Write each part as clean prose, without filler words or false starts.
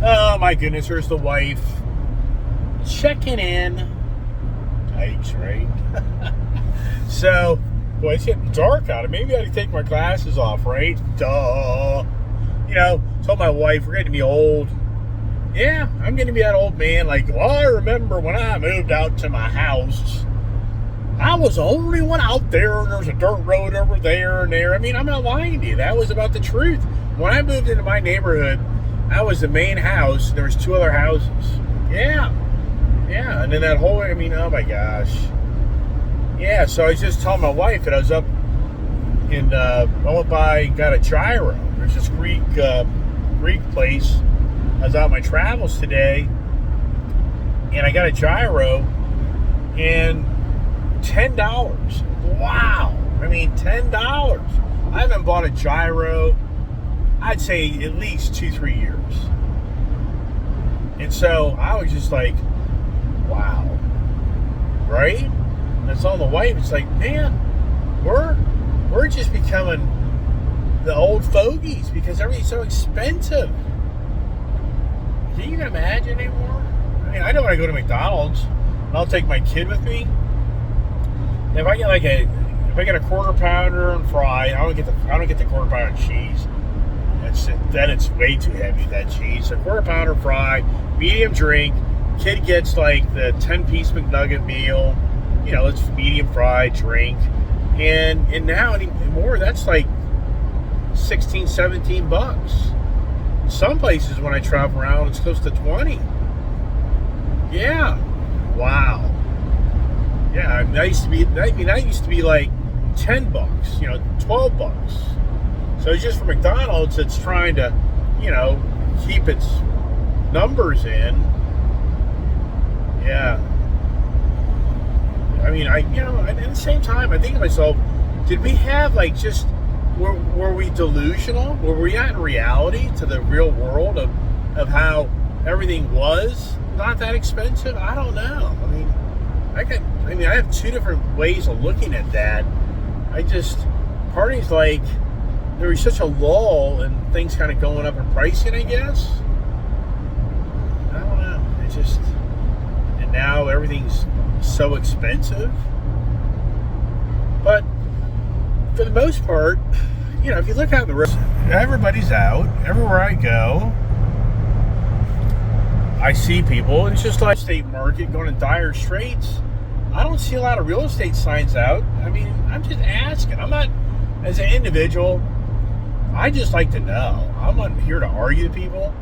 Oh my goodness, here's the wife checking in. Yikes, right? So, boy, it's getting dark out. Maybe I could take my glasses off, right? Duh. Told my wife we're getting to be old. Yeah, I'm getting to be that old man. Like, well, I remember when I moved out to my house, I was the only one out there, and there was a dirt road over there and there. I mean, I'm not lying to you. That was about the truth. When I moved into my neighborhood, I was the main house. There was 2 other houses. Yeah. And then that whole, oh my gosh. Yeah, so I was just telling my wife that I was up in, I went by, got a gyro. There's this Greek place. I was out on my travels today, and I got a gyro, and $10. Wow. $10. I haven't bought a gyro, I'd say at least 2-3 years. And so I was just like, wow. Right? And it's on the wife. It's like, man, we're just becoming the old fogies because everything's so expensive. Can you imagine anymore? I know when I go to McDonald's, and I'll take my kid with me. And if I get a quarter pounder and fry, I don't get the quarter pounder and cheese. Then it's way too heavy, that cheese. So quarter pounder fry, medium drink. Kid gets like the 10-piece McNugget meal. It's medium fry, drink. And now anymore, that's like $16-17. Some places when I travel around, it's close to 20. Yeah. Wow. Yeah, that used to be like $10, $12. So it's just for McDonald's, it's trying to, keep its numbers in. Yeah. At the same time, I think to myself, did we have were we delusional? Were we not in reality to the real world of how everything was not that expensive? I don't know. I have 2 different ways of looking at that. Parties like, there was such a lull and things kind of going up in pricing, I guess. I don't know. And now everything's so expensive. But for the most part, if you look out the road, everybody's out. Everywhere I go, I see people. It's just like the estate market going in dire straits. I don't see a lot of real estate signs out. I'm just asking. I'm not, as an individual, I just like to know. I'm not here to argue with people.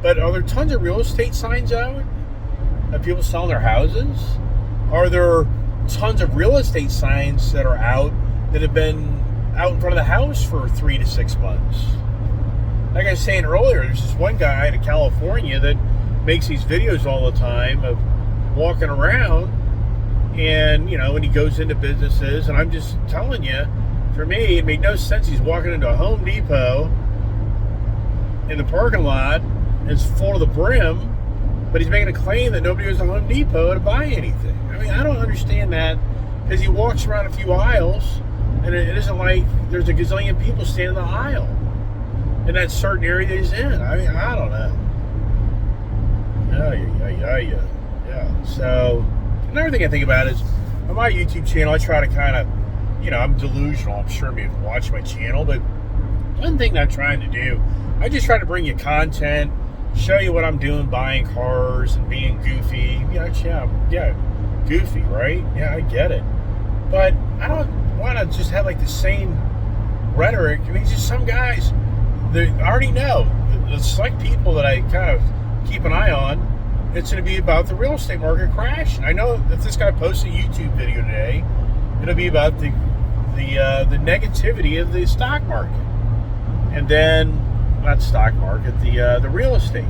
But are there tons of real estate signs out of people selling their houses? Are there tons of real estate signs that are out that have been out in front of the house for 3 to 6 months? Like I was saying earlier, there's this one guy in California that makes these videos all the time of walking around, and when he goes into businesses, and I'm just telling you, for me, it made no sense. He's walking into a Home Depot in the parking lot, and it's full to the brim, but he's making a claim that nobody was at Home Depot to buy anything. I don't understand that, because he walks around a few aisles, and it isn't like there's a gazillion people standing in the aisle in that certain area that he's in. I don't know. Yeah. So, another thing I think about is, on my YouTube channel, I try to kind of, I'm delusional. I'm sure maybe watch my channel, but one thing I'm trying to do, I just try to bring you content, show you what I'm doing, buying cars and being goofy. Goofy, right? Yeah, I get it. But I don't want to just have the same rhetoric. Just some guys, I already know, the select people that I kind of keep an eye on, it's going to be about the real estate market crash. I know if this guy posts a YouTube video today, it'll be about the negativity of the stock market, and then not stock market, the real estate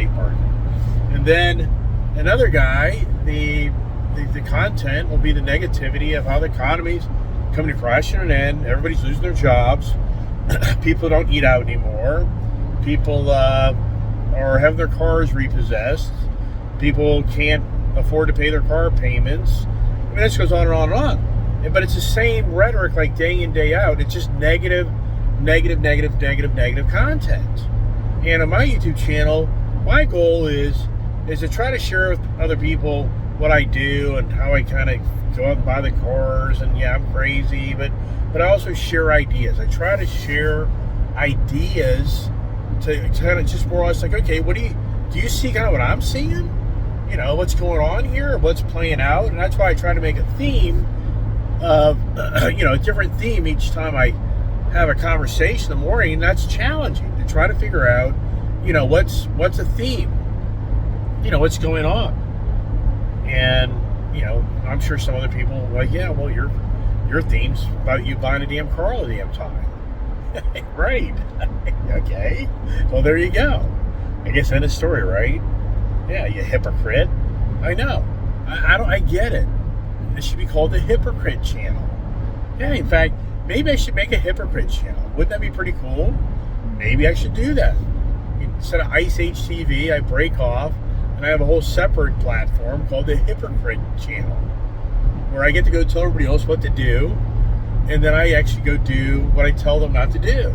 market, and then another guy, the content will be the negativity of how the economy's coming to crash to an end. Everybody's losing their jobs. People don't eat out anymore. People are having their cars repossessed. People can't afford to pay their car payments. This goes on and on and on. But it's the same rhetoric like day in, day out. It's just negative content. And on my YouTube channel, my goal is to try to share with other people what I do and how I kind of go out and buy the cars. And yeah, I'm crazy, but I also share ideas. I try to share ideas to kind of just more or less like, okay, what do you see kind of what I'm seeing? You know, what's going on here, what's playing out. And that's why I try to make a theme of, a different theme each time I have a conversation in the morning. And that's challenging to try to figure out, what's a theme, what's going on. And, I'm sure some other people are like, yeah, well, your theme's about you buying a damn car all the damn time. Right. Okay. Well, there you go. I guess end of story, right? Yeah, you hypocrite. I know. I get it. It should be called the Hypocrite Channel. Yeah, in fact, maybe I should make a Hypocrite Channel. Wouldn't that be pretty cool? Maybe I should do that. Instead of Ice Age TV, I break off and I have a whole separate platform called the Hypocrite Channel, where I get to go tell everybody else what to do, and then I actually go do what I tell them not to do.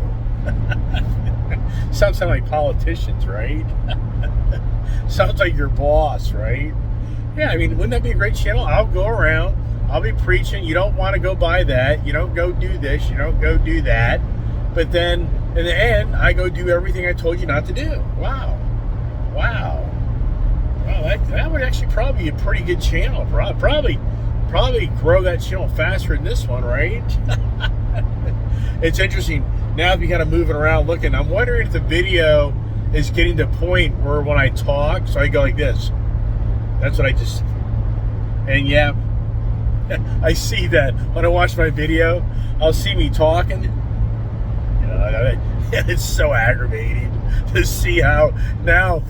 Sounds like politicians, right? Sounds like your boss, right? Yeah, I mean, wouldn't that be a great channel? I'll go around, I'll be preaching, you don't want to go buy that, you don't go do this, you don't go do that, but then in the end, I go do everything I told you not to do. Wow. Well, that would actually probably be a pretty good channel. Probably grow that channel faster than this one, right? It's interesting. Now if you kind of moving around looking, I'm wondering if the video is getting to a point where when I talk, so I go like this. That's what I just, and yeah, I see that when I watch my video, I'll see me talking. It's so aggravating to see how now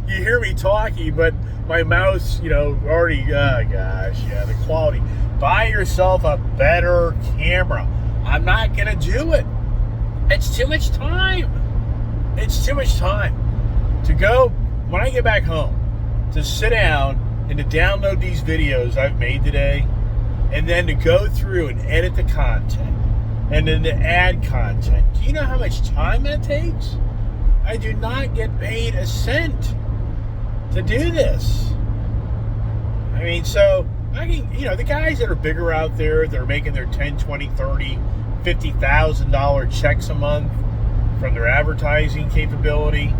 you hear me talking, but my mouth's, already, oh gosh, yeah, the quality. Buy yourself a better camera. I'm not going to do it. It's too much time. It's too much time to go, when I get back home, to sit down and to download these videos I've made today, and then to go through and edit the content, and then to add content. Do you know how much time that takes? I do not get paid a cent to do this. I mean, so I can, the guys that are bigger out there, they're making their 10, 20, 30, $50,000 checks a month from their advertising capability.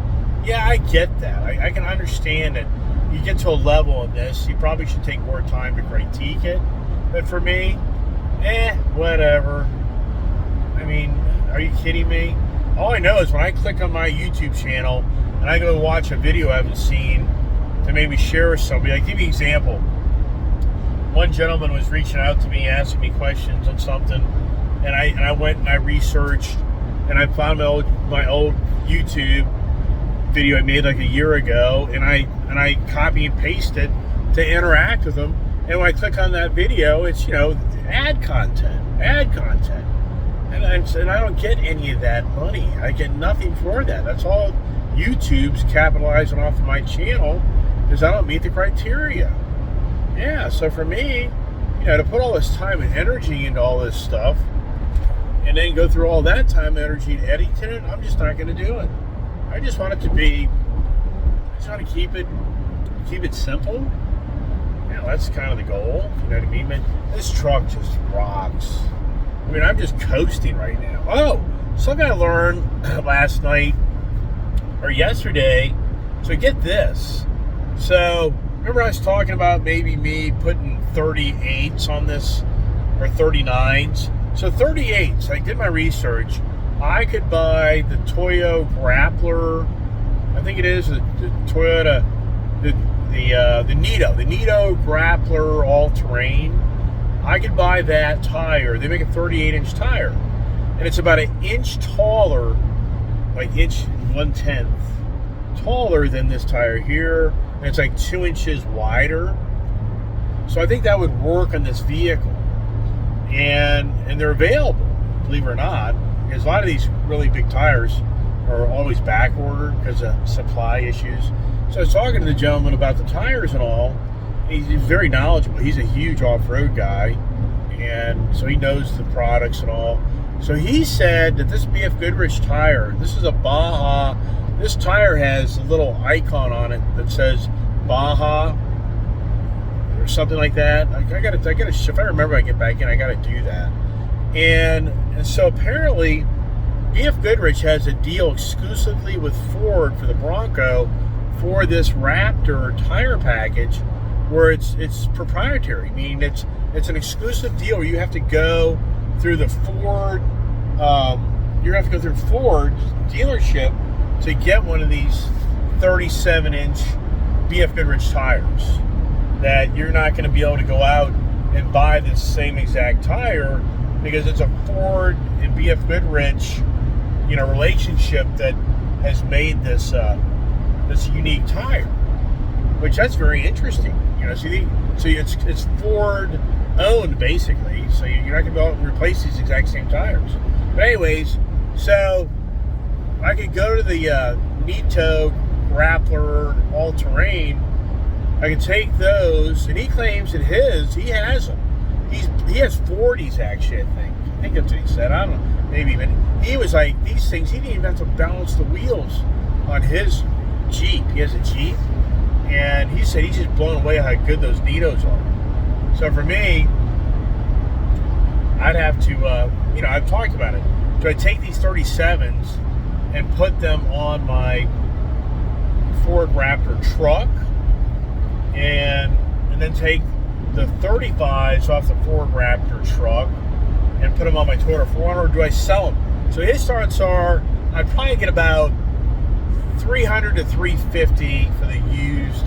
Yeah, I get that. I can understand that you get to a level in this, you probably should take more time to critique it. But for me, whatever. I mean, are you kidding me? All I know is when I click on my YouTube channel and I go watch a video I haven't seen to maybe share with somebody. I'll give you an example. One gentleman was reaching out to me, asking me questions on something, and I went and I researched, and I found my old YouTube video I made like a year ago, and I copy and paste it to interact with them. And when I click on that video, it's ad content, and I don't get any of that money. I get nothing for that. That's all YouTube's capitalizing off of my channel, is I don't meet the criteria. Yeah, so for me, to put all this time and energy into all this stuff, and then go through all that time and energy to editing it, I'm just not going to do it. I just want it to be, I just want to keep it simple. That's kind of the goal, you know what I mean? Man, this truck just rocks. I mean, I'm just coasting right now. Oh, something I learned last night or yesterday. So get this. So remember I was talking about maybe me putting 38s on this, or 39s. So 38s, I did my research. I could buy the Toyo Grappler, I think it is, the Toyota, the Nito Grappler all-terrain. I could buy that tire. They make a 38-inch tire, and it's about an inch taller, like inch 1/10 taller than this tire here, and it's like 2 inches wider. So I think that would work on this vehicle, and they're available, believe it or not, because a lot of these really big tires are always back ordered because of supply issues. So I was talking to the gentleman about the tires and all. He's very knowledgeable. He's a huge off-road guy, and so he knows the products and all. So he said that this BF Goodrich tire, this is a Baja. This tire has a little icon on it that says Baja or something like that. I gotta. If I remember, I get back in. I gotta do that. And so apparently, BF Goodrich has a deal exclusively with Ford for the Bronco for this Raptor tire package, where it's proprietary, meaning it's an exclusive deal where you have to go through the Ford. You have to go through Ford dealership to get one of these 37-inch BF Goodrich tires. That you're not going to be able to go out and buy this same exact tire because it's a Ford and BF Goodrich, relationship that has made this this unique tire, which that's very interesting. So it's Ford owned basically. So you're not going to be able to replace these exact same tires. But anyways, so I could go to the Nito Grappler all-terrain. I can take those, and he claims that he has them. He has 40s actually. I think that's what he said. I don't know. Maybe even he was like these things. He didn't even have to balance the wheels on his Jeep. He has a Jeep, and he said he's just blown away how good those Nitos are. So for me, I'd have to, I've talked about it. Do I take these 37s and put them on my Ford Raptor truck, and then take the 35s off the Ford Raptor truck and put them on my Toyota 4Runner, or do I sell them? So his thoughts are, I'd probably get about $300 to $350 for the used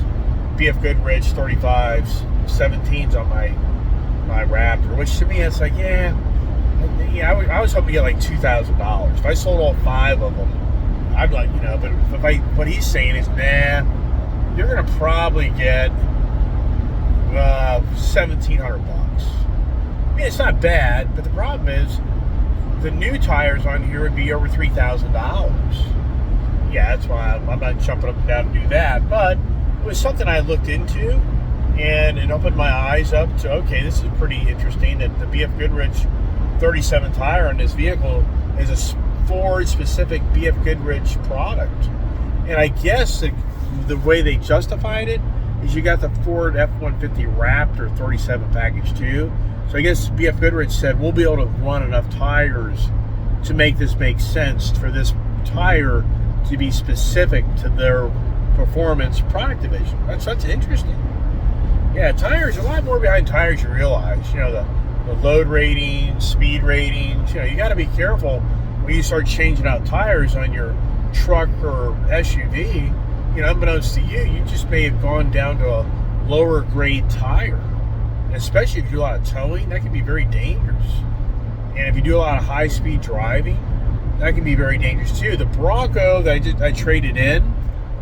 BF Goodrich 35s, 17s on my Raptor, which to me it's like, I was hoping to get like $2,000. If I sold all 5 of them, I'd like, but what he's saying is, you're gonna probably get $1,700. I mean, it's not bad, but the problem is the new tires on here would be over $3,000. Yeah, that's why I'm not jumping up and down to do that. But it was something I looked into, and it opened my eyes up to, okay, this is pretty interesting that the BF Goodrich 37 tire on this vehicle is a Ford-specific BF Goodrich product. And I guess the way they justified it is you got the Ford F-150 Raptor 37 package too. So I guess BF Goodrich said, we'll be able to run enough tires to make this make sense for this tire to be specific to their performance product division. That's interesting. Yeah, tires, a lot more behind tires you realize. The load ratings, speed ratings. You got to be careful when you start changing out tires on your truck or SUV. Unbeknownst to you, you just may have gone down to a lower grade tire. And especially if you do a lot of towing, that can be very dangerous. And if you do a lot of high speed driving, that can be very dangerous too. The Bronco that I traded in,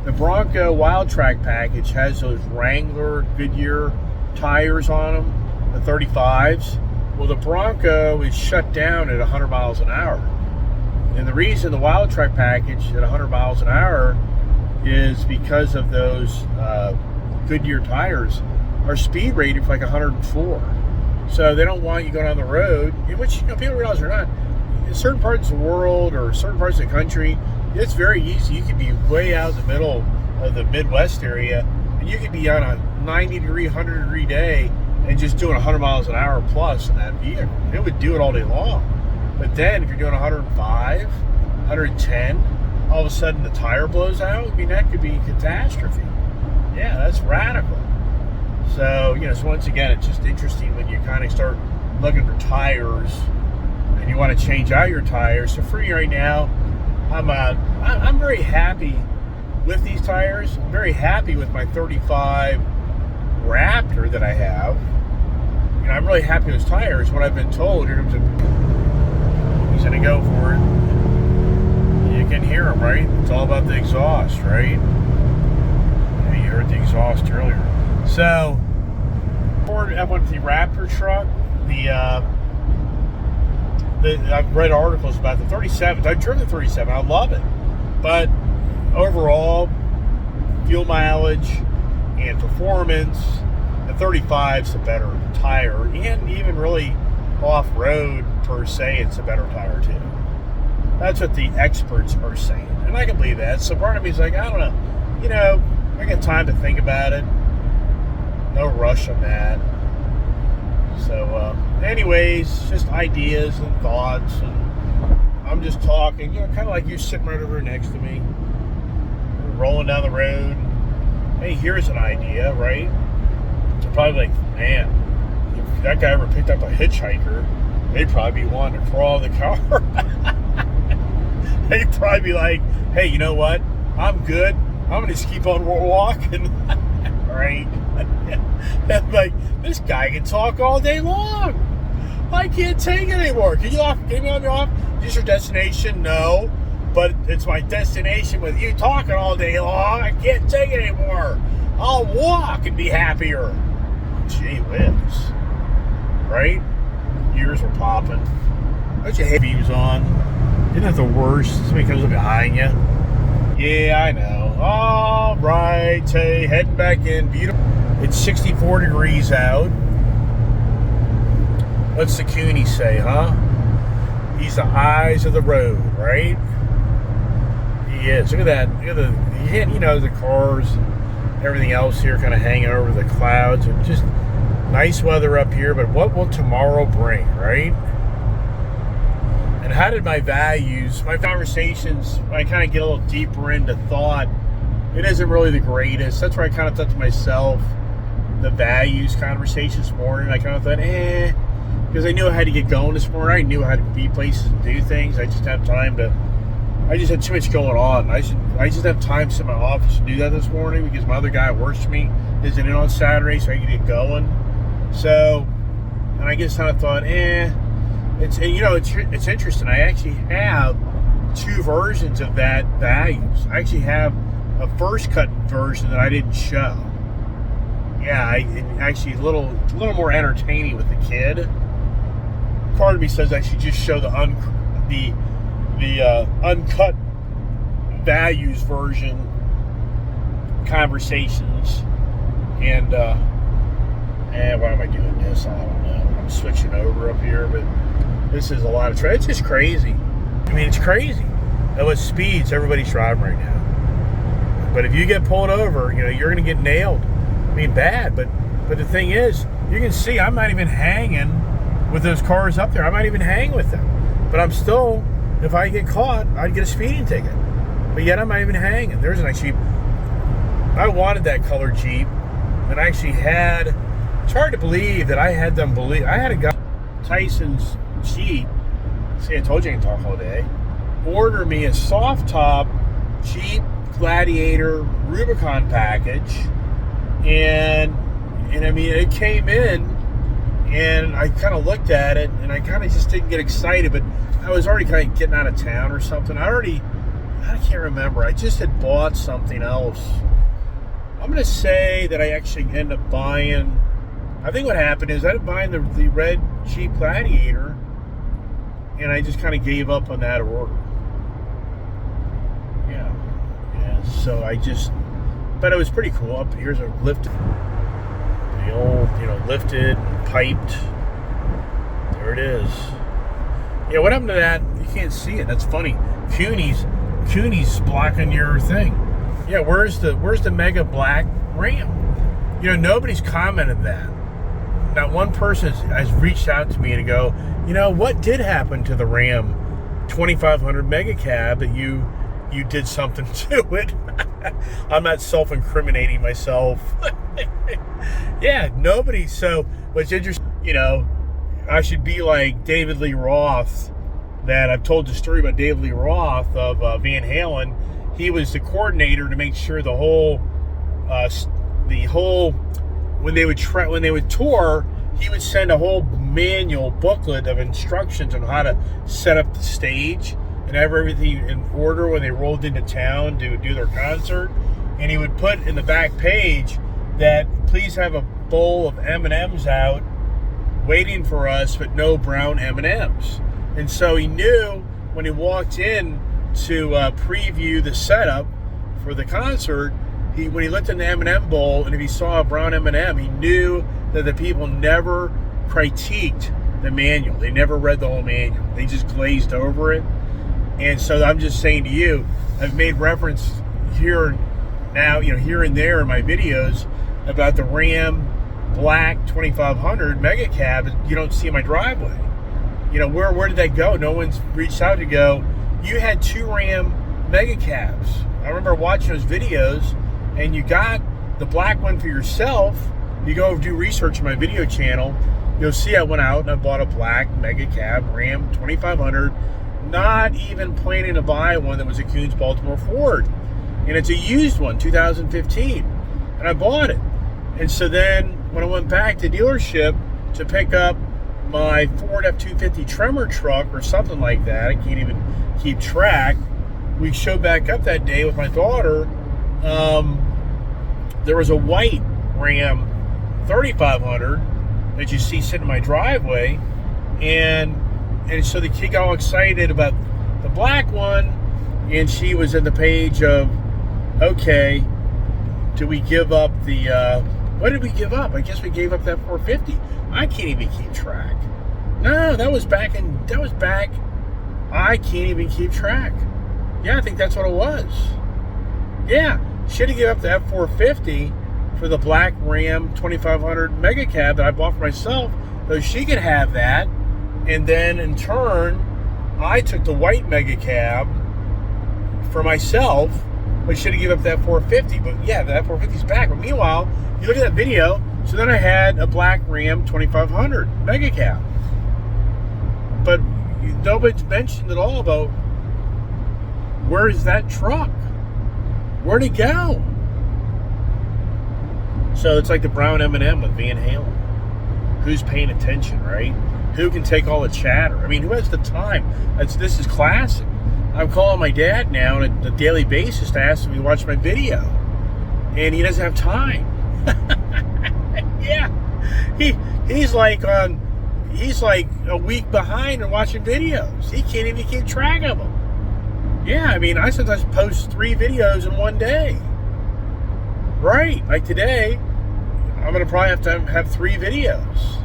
the Bronco Wild Track package has those Wrangler Goodyear tires on them, the 35s. Well, the Bronco is shut down at 100 miles an hour. And the reason the Wild Track package at 100 miles an hour is because of those Goodyear tires are speed rated for like 104. So they don't want you going on the road, which people realize or not, in certain parts of the world or certain parts of the country, it's very easy. You could be way out in the middle of the Midwest area, and you could be on a 90-degree, 100-degree day and just doing 100 miles an hour plus in that vehicle. It would do it all day long. But then if you're doing 105, 110, all of a sudden the tire blows out, I mean, that could be a catastrophe. Yeah, that's radical. So, so once again, it's just interesting when you kind of start looking for tires and you want to change out your tires. So for me right now, I'm very happy with these tires. I'm very happy with my 35 Raptor that I have. I'm really happy with those tires. What I've been told in terms of he's going to go for it. You can hear him, right? It's all about the exhaust, right? Yeah, you heard the exhaust earlier. So, Ford F-150 Raptor truck, I've read articles about the 37s. I've driven the 37. I love it. But overall, fuel mileage and performance, the 35's a better tire. And even really, off-road per se, it's a better tire too. That's what the experts are saying, and I can believe that. So part of me is like, I don't know, I got time to think about it. No rush on that. So anyways, just ideas and thoughts, and I'm just talking, kind of like you sitting right over next to me. We're rolling down the road. Hey, here's an idea, right? They're probably like, man, if that guy ever picked up a hitchhiker, they'd probably be wanting to crawl the car. They'd probably be like, hey, you know what? I'm good. I'm going to just keep on walking. Right? Like, this guy can talk all day long. I can't take it anymore. Can you me off? Is this your destination? No. But it's my destination with you talking all day long. I can't take it anymore. I'll walk and be happier. Gee whiz. Right? Ears were popping. Don't you hate beams on? Isn't that the worst? Somebody comes up behind you. Yeah, I know. All right. Hey, heading back in. Beautiful. It's 64 degrees out. What's the Cooney say, huh? He's the eyes of the road, right? He is. Look at that. Look at the cars and everything else here kind of hanging over the clouds. And just nice weather up here, but what will tomorrow bring, right? And how did my conversations, when I kind of get a little deeper into thought, it isn't really the greatest. That's where I kind of thought to myself, the values conversation this morning, I kind of thought, because I knew I had to get going this morning. I knew how to be places and do things. I just had too much going on. I just have time to sit in my office and do that this morning because my other guy who works for me isn't in on Saturday, so I can get going. So, and I just kind of thought, it's interesting. I actually have two versions of that values. I actually have a first cut version that I didn't show. Yeah, actually a little more entertaining with the kid. Part of me says I should just show the uncut values version conversations. And why am I doing this? I don't know. I'm switching over up here, but this is a lot of traffic. It's just crazy. I mean, it's crazy at what speeds everybody's driving right now. But if you get pulled over, you're going to get nailed. I mean, bad. But the thing is, you can see I'm not even hanging with those cars up there. I'm not even hanging with them. But I'm still, if I get caught, I'd get a speeding ticket. But yet I'm not even hanging. There's a nice Jeep. I wanted that color Jeep. And I actually had, it's hard to believe that I had a guy, Tyson's Jeep, see, I told you I can talk all day, order me a soft top Jeep Gladiator Rubicon package. And I mean, it came in, and I kind of looked at it, and I kind of just didn't get excited, but I was already kind of getting out of town or something. I can't remember. I just had bought something else. I'm going to say that I actually ended up buying, I think what happened is I ended up buying the red Jeep Gladiator, and I just kind of gave up on that order. Yeah, so but it was pretty cool. Up here's a lifted, the old, lifted, piped. There it is. Yeah, what happened to that? You can't see it. That's funny. Cooney's blocking your thing. Yeah, where's the mega black Ram? Nobody's commented that. Not one person has reached out to me to go, what did happen to the Ram 2500 Mega Cab that you did something to it? I'm not self-incriminating myself. Yeah, nobody. So what's interesting, I should be like David Lee Roth, that I've told the story about David Lee Roth of Van Halen. He was the coordinator to make sure the whole when they would tour, he would send a whole manual booklet of instructions on how to set up the stage and have everything in order when they rolled into town to do their concert. And he would put in the back page that please have a bowl of M&Ms out waiting for us, but no brown M&Ms. And so he knew when he walked in to preview the setup for the concert, when he looked in the M&M bowl, and if he saw a brown M&M, he knew that the people never critiqued the manual. They never read the whole manual. They just glazed over it. And so I'm just saying to you, I've made reference here now, here and there in my videos about the Ram Black 2500 Mega Cab you don't see in my driveway. Where did that go? No one's reached out to go, you had 2 Ram Mega Cabs. I remember watching those videos, and you got the black one for yourself. You go do research on my video channel, you'll see I went out and I bought a black Mega Cab Ram 2500, not even planning to buy one that was a Coons Baltimore Ford. And it's a used one, 2015. And I bought it. And so then when I went back to dealership to pick up my Ford F-250 Tremor truck or something like that, I can't even keep track, we showed back up that day with my daughter. There was a white Ram 3500 that you see sitting in my driveway. And so the kid got all excited about the black one, and she was in the page of, okay, do we give up the, what did we give up? I guess we gave up that 450. I can't even keep track. No, that was back, I can't even keep track. Yeah, I think that's what it was. Yeah, should have given up the F450 for the black Ram 2500 Mega Cab that I bought for myself, so she could have that. And then in turn, I took the white Mega Cab for myself, but should have given up that 450. But yeah, that 450's back. But meanwhile, you look at that video, so then I had a black Ram 2500 Mega Cab. But nobody's mentioned at all about where is that truck? Where'd it go? So it's like the brown M&M with Van Halen. Who's paying attention, right? Who can take all the chatter? I mean, who has the time? This is classic. I'm calling my dad now on a daily basis to ask him to watch my video, and he doesn't have time. Yeah, he's like a week behind on watching videos. He can't even keep track of them. Yeah, I mean, I sometimes post 3 videos in one day. Right, like today, I'm gonna probably have to have 3 videos.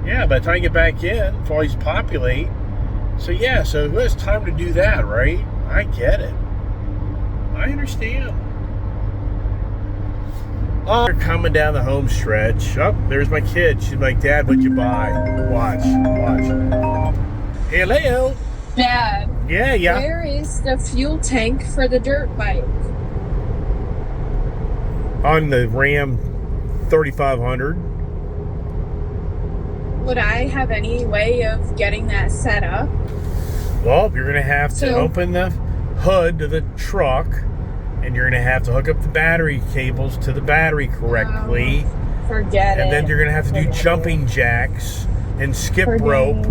Yeah, by the time I get back in, if all these populate. So yeah, so who has time to do that, right? I get it. I understand. Oh, they're coming down the home stretch. Oh, there's my kid. She's like, Dad, what'd you buy? Watch. Hey, Leo. Dad. Yeah. Where is the fuel tank for the dirt bike? On the Ram 3500. Would I have any way of getting that set up? Well, you're going to have to open the hood of the truck, and you're going to have to hook up the battery cables to the battery correctly. Forget it. And then you're going to have to do jumping jacks and skip rope.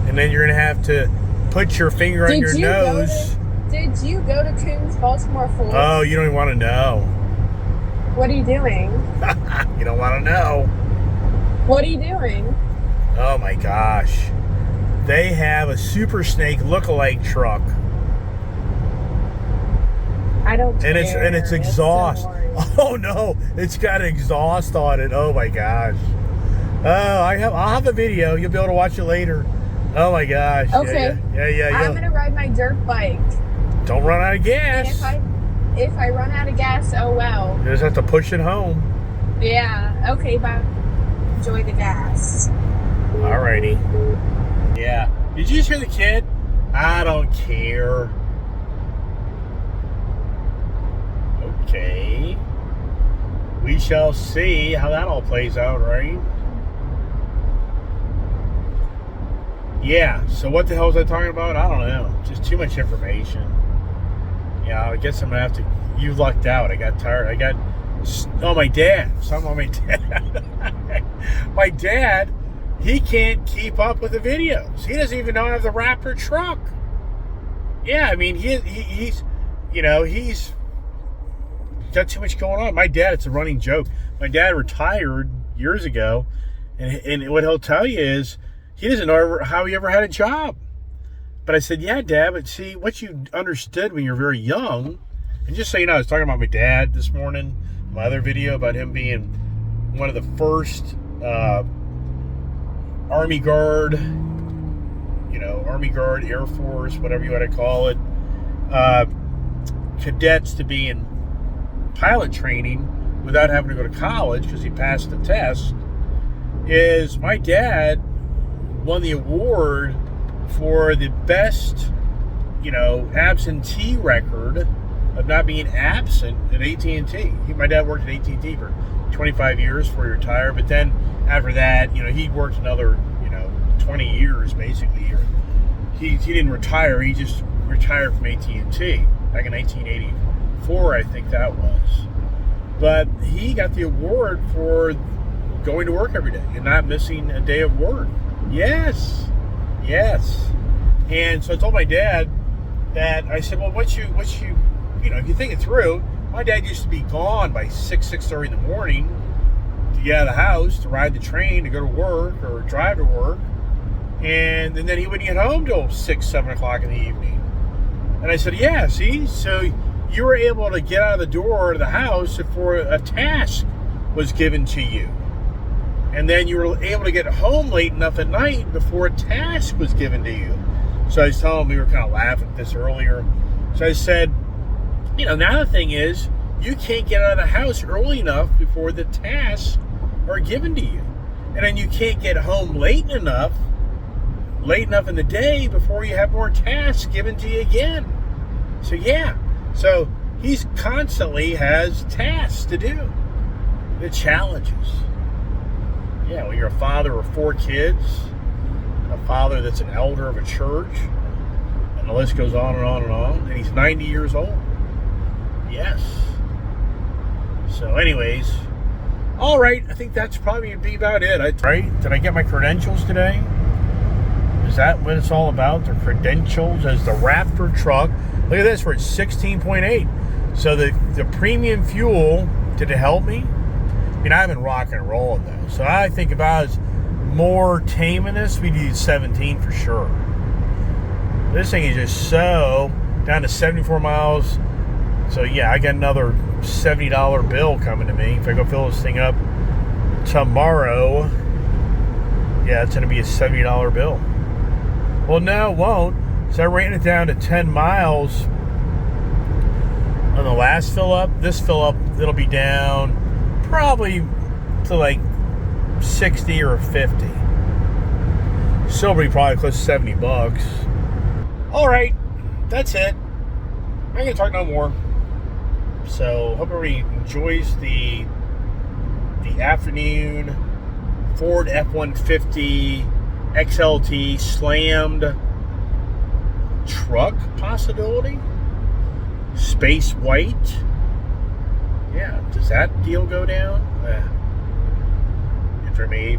And then you're going to have to put your finger on your nose. Did you go to Coons Baltimore Ford? Oh, you don't even want to know. What are you doing? You don't want to know. What are you doing? Oh my gosh. They have a Super Snake look-alike truck. I don't care. And it's exhaust. Oh no, it's got exhaust on it. Oh my gosh. Oh, I'll have a video. You'll be able to watch it later. Oh my gosh. Okay. Yeah. I'm gonna ride my dirt bike. Don't run out of gas. And if I run out of gas, oh well. You just have to push it home. Yeah. Okay. Bye. Enjoy the gas. Alrighty. Yeah. Did you just hear the kid? I don't care. Okay. We shall see how that all plays out, right? Yeah. So what the hell was I talking about? I don't know. Just too much information. Yeah, I guess I'm going to have to... You lucked out. I got tired. My dad. Something on my dad. My dad, he can't keep up with the videos. He doesn't even know I have the Raptor truck. Yeah, I mean, he's got too much going on. My dad, it's a running joke. My dad retired years ago, and what he'll tell you is he doesn't know how he ever had a job. But I said, yeah, Dad, but see, what you understood when you're very young, and just so you know, I was talking about my dad this morning, my other video about him being one of the first Army Guard, Army Guard, Air Force, whatever you want to call it, cadets to be in pilot training without having to go to college because he passed the test, is my dad won the award for the best, absentee record of not being absent at AT&T. My dad worked at AT&T for 25 years before he retired, but then after that, he worked another, 20 years basically. He didn't retire, he just retired from AT&T back in 1984, I think that was. But he got the award for going to work every day and not missing a day of work. Yes. And so I told my dad that, I said, well, if you think it through, my dad used to be gone by 6:30 in the morning to get out of the house, to ride the train, to go to work or drive to work. And then he wouldn't get home till 6, 7 o'clock in the evening. And I said, yeah, see, so you were able to get out of the door of the house before a task was given to you. And then you were able to get home late enough at night before a task was given to you. So I was telling him, we were kind of laughing at this earlier. So I said, now the thing is, you can't get out of the house early enough before the tasks are given to you. And then you can't get home late enough in the day before you have more tasks given to you again. So yeah, so he's constantly has tasks to do, the challenges. Yeah, when you're a father of 4 kids, a father that's an elder of a church, and the list goes on and on and on, and he's 90 years old. Yes. So anyways, all right, I think that's probably be about it. Right? Did I get my credentials today? Is that what it's all about? The credentials as the Raptor truck. Look at this, we're at 16.8. So the premium fuel, did it help me? I've been rocking and rolling though. So I think if I was more tame in this, we'd use 17 for sure. This thing is just so down to 74 miles. So yeah, I got another $70 bill coming to me. If I go fill this thing up tomorrow, yeah, it's going to be a $70 bill. Well, no, it won't. So I ran it down to 10 miles on the last fill up. This fill up, it'll be down probably to like 60 or 50. Still be probably close to $70. All right, that's it. I'm not gonna talk no more. So hope everybody enjoys the afternoon Ford F-150 XLT slammed truck possibility. Space white. Yeah, does that deal go down? And for me,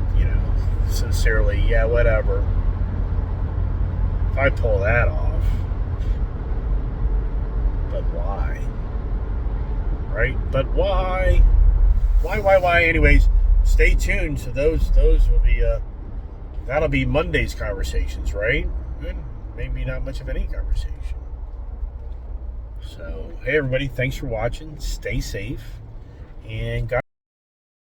sincerely, yeah, whatever. If I pull that off, but why? Right? But why? Why? Anyways, stay tuned. So those will be that'll be Monday's conversations, right? And maybe not much of any conversation. So, hey everybody, thanks for watching. Stay safe and God